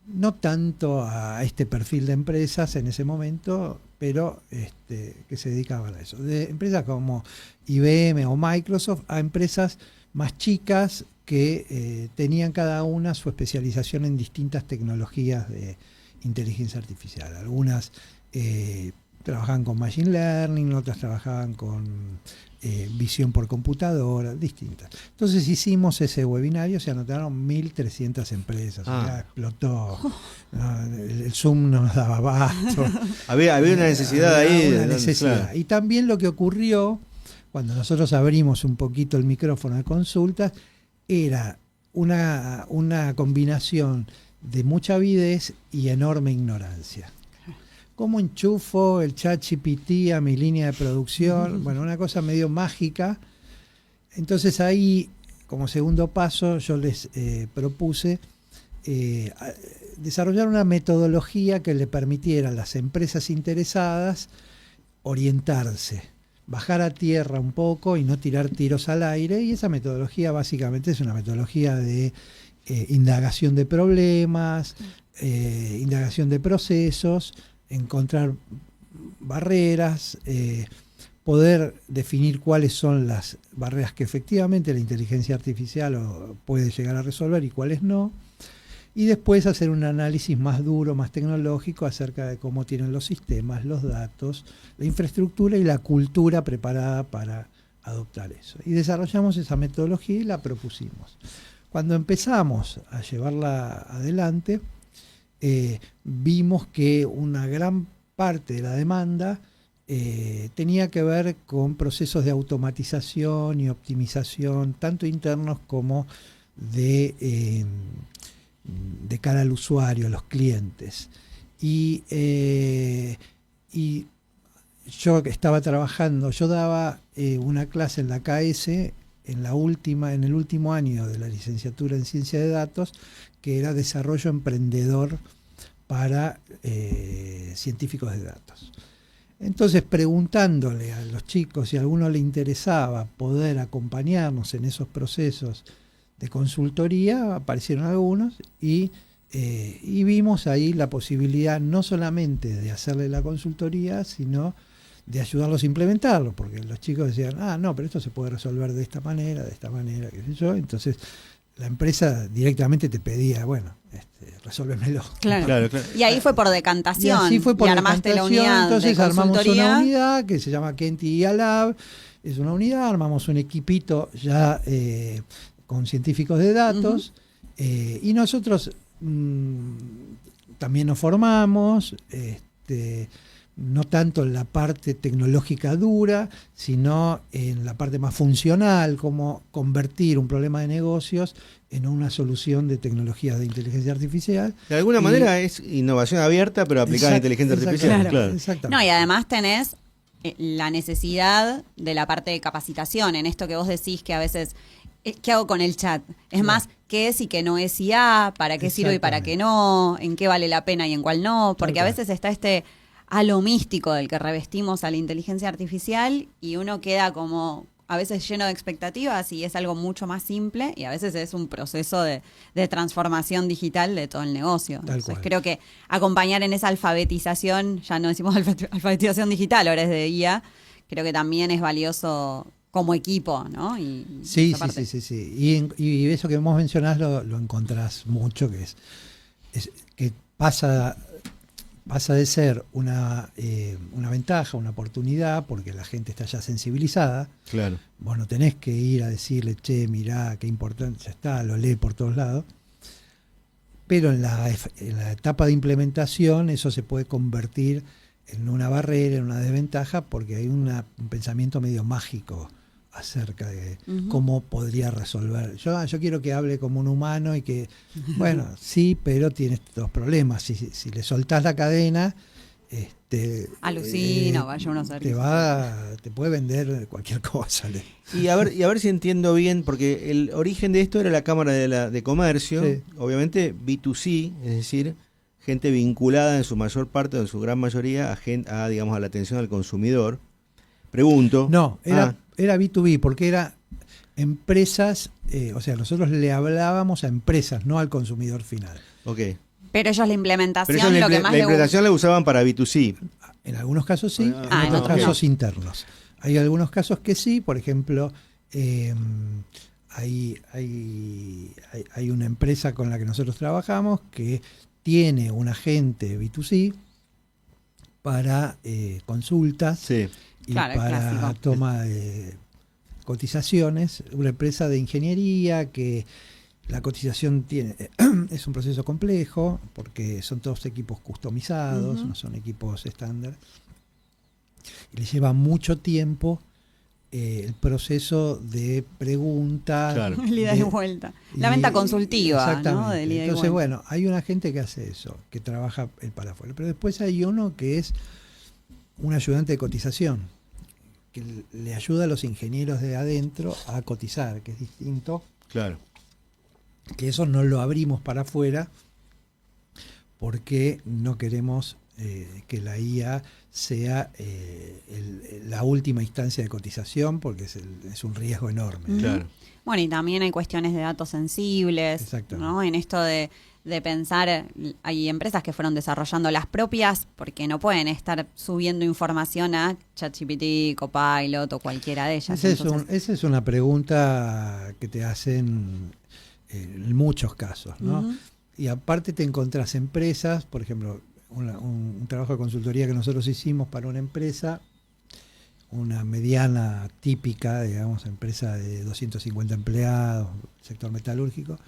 no tanto a este perfil de empresas en ese momento, pero que se dedicaban a eso. De empresas como IBM o Microsoft a empresas más chicas que tenían cada una su especialización en distintas tecnologías de inteligencia artificial. Algunas trabajaban con Machine Learning, otras trabajaban con visión por computadora, distintas. Entonces hicimos ese webinario, se anotaron 1.300 empresas, ya explotó. No, el Zoom no nos daba abasto. Había una necesidad ahí. Una necesidad. Claro. Y también lo que ocurrió, cuando nosotros abrimos un poquito el micrófono de consultas, era una combinación de mucha avidez y enorme ignorancia. ¿Cómo enchufo el ChatGPT a mi línea de producción? Bueno, una cosa medio mágica. Entonces ahí, como segundo paso, yo les propuse desarrollar una metodología que le permitiera a las empresas interesadas orientarse, bajar a tierra un poco y no tirar tiros al aire. Y esa metodología básicamente es una metodología de indagación de problemas, indagación de procesos, encontrar barreras, poder definir cuáles son las barreras que efectivamente la inteligencia artificial puede llegar a resolver y cuáles no, y después hacer un análisis más duro, más tecnológico acerca de cómo tienen los sistemas, los datos, la infraestructura y la cultura preparada para adoptar eso. Y desarrollamos esa metodología y la propusimos. Cuando empezamos a llevarla adelante, vimos que una gran parte de la demanda tenía que ver con procesos de automatización y optimización, tanto internos como de cara al usuario, a los clientes. Y yo estaba trabajando, yo daba una clase en la KS en el último año de la licenciatura en Ciencia de Datos, que era desarrollo emprendedor para científicos de datos. Entonces, preguntándole a los chicos si a alguno le interesaba poder acompañarnos en esos procesos de consultoría, aparecieron algunos y vimos ahí la posibilidad no solamente de hacerle la consultoría, sino de ayudarlos a implementarlo, porque los chicos decían, no, pero esto se puede resolver de esta manera, qué sé yo. Entonces, la empresa directamente te pedía, bueno, resuélvemelo. Claro. Y ahí fue por decantación. Y así fue por armaste decantación. La unidad. Entonces de armamos una unidad que se llama Kenti IA Lab. Es una unidad, armamos un equipito ya con científicos de datos. Y nosotros también nos formamos, no tanto en la parte tecnológica dura, sino en la parte más funcional, como convertir un problema de negocios en una solución de tecnologías de inteligencia artificial. De alguna manera es innovación abierta, pero aplicada a inteligencia artificial. Claro. No, y además tenés la necesidad de la parte de capacitación, en esto que vos decís que a veces, ¿qué hago con el chat? Es más, ¿qué es y qué no es IA? ¿Para qué sirve y para qué no? ¿En qué vale la pena y en cuál no? Porque a veces está halo místico del que revestimos a la inteligencia artificial y uno queda como a veces lleno de expectativas y es algo mucho más simple y a veces es un proceso de transformación digital de todo el negocio. Entonces creo que acompañar en esa alfabetización, ya no decimos alfabetización digital, ahora es de IA, creo que también es valioso como equipo, ¿no? Sí. Y eso que vos mencionás lo encontrás mucho, que es que pasa de ser una ventaja, una oportunidad, porque la gente está ya sensibilizada. Claro. Vos no tenés que ir a decirle, che, mirá, qué importante, ya está, lo lee por todos lados. Pero en la etapa de implementación eso se puede convertir en una barrera, en una desventaja, porque hay un pensamiento medio mágico acerca de cómo podría resolver. Yo quiero que hable como un humano y que, bueno, sí, pero tienes dos problemas. Si le soltás la cadena, alucina, vaya uno a hacer te puede vender cualquier cosa. Y a ver si entiendo bien, porque el origen de esto era la Cámara de Comercio, obviamente B2C, es decir, gente vinculada en su mayor parte o en su gran mayoría digamos, a la atención al consumidor. Pregunto. No, era B2B, porque era empresas, o sea, nosotros le hablábamos a empresas, no al consumidor final. Ok. Pero ellos la implementación, la implementación la usaban para B2C. En algunos casos sí, en otros casos internos. Hay algunos casos que sí, por ejemplo, hay una empresa con la que nosotros trabajamos que tiene un agente B2C para consultas Sí. y Claro, para clásico. toma de cotizaciones, una empresa de ingeniería que la cotización es un proceso complejo porque son todos equipos customizados, Ujú. no son equipos estándar, y le lleva mucho tiempo el proceso de preguntas. Claro. El ida y vuelta. La venta consultiva, exactamente. ¿no? Del ida y Entonces, vuelta. bueno, hay una gente que hace eso, que trabaja el para afuera. Pero después hay uno que es un ayudante de cotización, que le ayuda a los ingenieros de adentro a cotizar, que es distinto, Claro. que eso no lo abrimos para afuera porque no queremos que la IA sea la última instancia de cotización, porque es un riesgo enorme. Ujú. Claro. Bueno, y también hay cuestiones de datos sensibles, Exactamente. ¿no? En esto de pensar, hay empresas que fueron desarrollando las propias porque no pueden estar subiendo información a ChatGPT, Copilot o cualquiera de ellas. Entonces, Esa es una pregunta que te hacen en muchos casos, ¿no? Ujú. Y aparte te encontrás empresas, por ejemplo, un trabajo de consultoría que nosotros hicimos para una empresa, una mediana típica, digamos, empresa de 250 empleados, sector metalúrgico,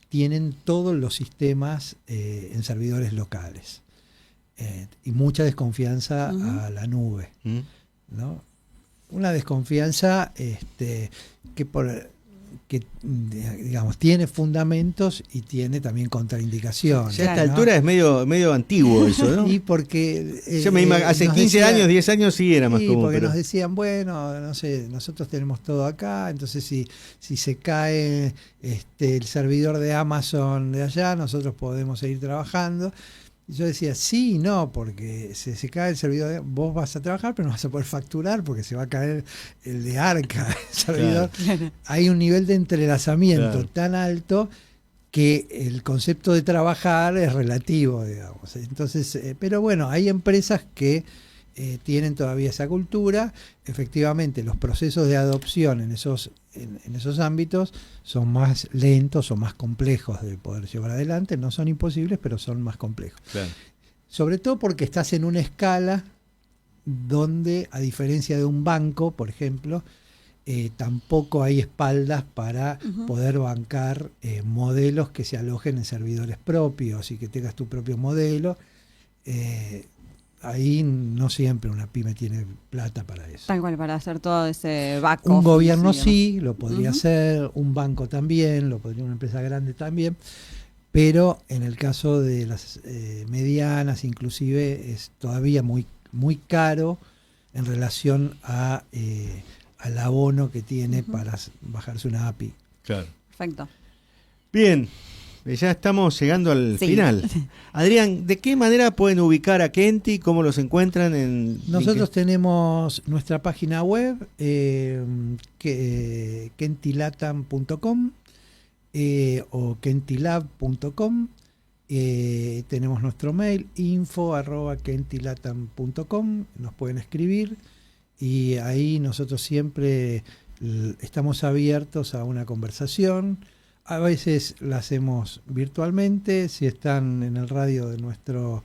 tienen todos los sistemas en servidores locales y mucha desconfianza Ujú. a la nube, ¿Mm? ¿no? Una desconfianza que digamos tiene fundamentos y tiene también contraindicaciones. Ya a esta Claro. altura es medio antiguo eso, ¿no? Y porque Yo me hace nos 15 decían- años, 10 años sí era más sí, común. porque Pero... nos decían, bueno, no sé, nosotros tenemos todo acá, entonces si se cae el servidor de Amazon de allá, nosotros podemos seguir trabajando. Y yo decía, sí y no, porque si se cae el servidor, vos vas a trabajar, pero no vas a poder facturar porque se va a caer el de Arca, el servidor. Hay un nivel de entrelazamiento Claro. tan alto que el concepto de trabajar es relativo, digamos. Entonces, pero bueno, hay empresas que tienen todavía esa cultura. Efectivamente, los procesos de adopción en esos ámbitos son más lentos o más complejos de poder llevar adelante. No son imposibles, pero son más complejos. Claro. Sobre todo porque estás en una escala donde, a diferencia de un banco, por ejemplo, tampoco hay espaldas para Ujú. poder bancar modelos que se alojen en servidores propios y que tengas tu propio modelo. Ahí no siempre una pyme tiene plata para eso. Tal cual, para hacer todo ese back Un office, gobierno digamos. sí, lo podría Ujú. hacer, un banco también, lo podría una empresa grande también, pero en el caso de las medianas inclusive es todavía muy, muy caro en relación al abono que tiene Ujú. para bajarse una API. Claro. Perfecto. Bien, ya estamos llegando al Sí. final. Adrián, ¿de qué manera pueden ubicar a Kenti? ¿Cómo los encuentran en Nosotros tenemos nuestra página web, kentilatam.com o kentilab.com. Tenemos nuestro mail, info@kentilatam.com. Nos pueden escribir y ahí nosotros siempre estamos abiertos a una conversación. A veces la hacemos virtualmente, si están en el radio de nuestras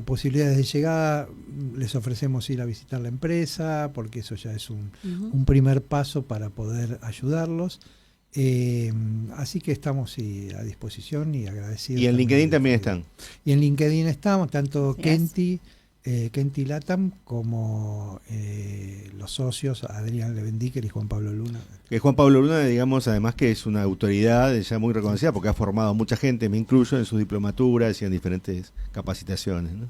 posibilidades de llegada, les ofrecemos ir a visitar la empresa, porque eso ya es un primer paso para poder ayudarlos. Así que estamos a disposición y agradecidos. Y en LinkedIn de- también están. Y en LinkedIn estamos, tanto Así es. Kenti Latam como los socios Adrián Levendiker y Juan Pablo Luna. Que Juan Pablo Luna, digamos, además que es una autoridad ya muy reconocida porque ha formado a mucha gente, me incluyo, en sus diplomaturas y en diferentes capacitaciones, ¿no?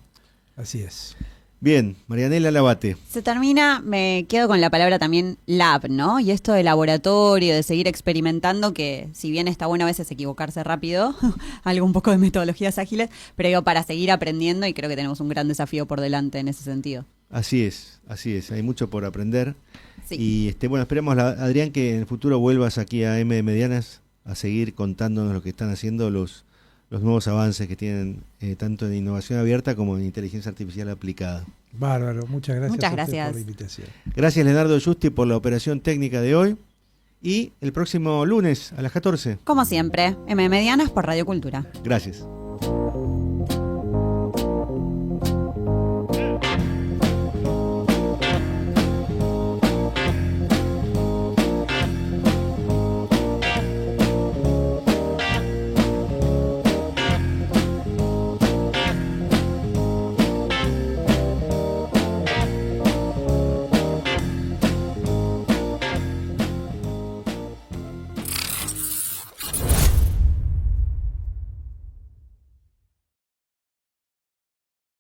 Así es. Bien, Marianela Labate. Se termina, me quedo con la palabra también lab, ¿no? Y esto de laboratorio, de seguir experimentando, que si bien está bueno a veces equivocarse rápido, algo un poco de metodologías ágiles, pero digo, para seguir aprendiendo y creo que tenemos un gran desafío por delante en ese sentido. Así es, hay mucho por aprender. Sí. Y bueno, esperemos, Adrián, que en el futuro vuelvas aquí a M Medianas a seguir contándonos lo que están haciendo los nuevos avances que tienen tanto en innovación abierta como en inteligencia artificial aplicada. Bárbaro, muchas gracias. Muchas a usted gracias. por la invitación. Gracias, Leonardo Justi, por la operación técnica de hoy. Y el próximo lunes a las 14. Como siempre, M Medianas por Radio Cultura. Gracias.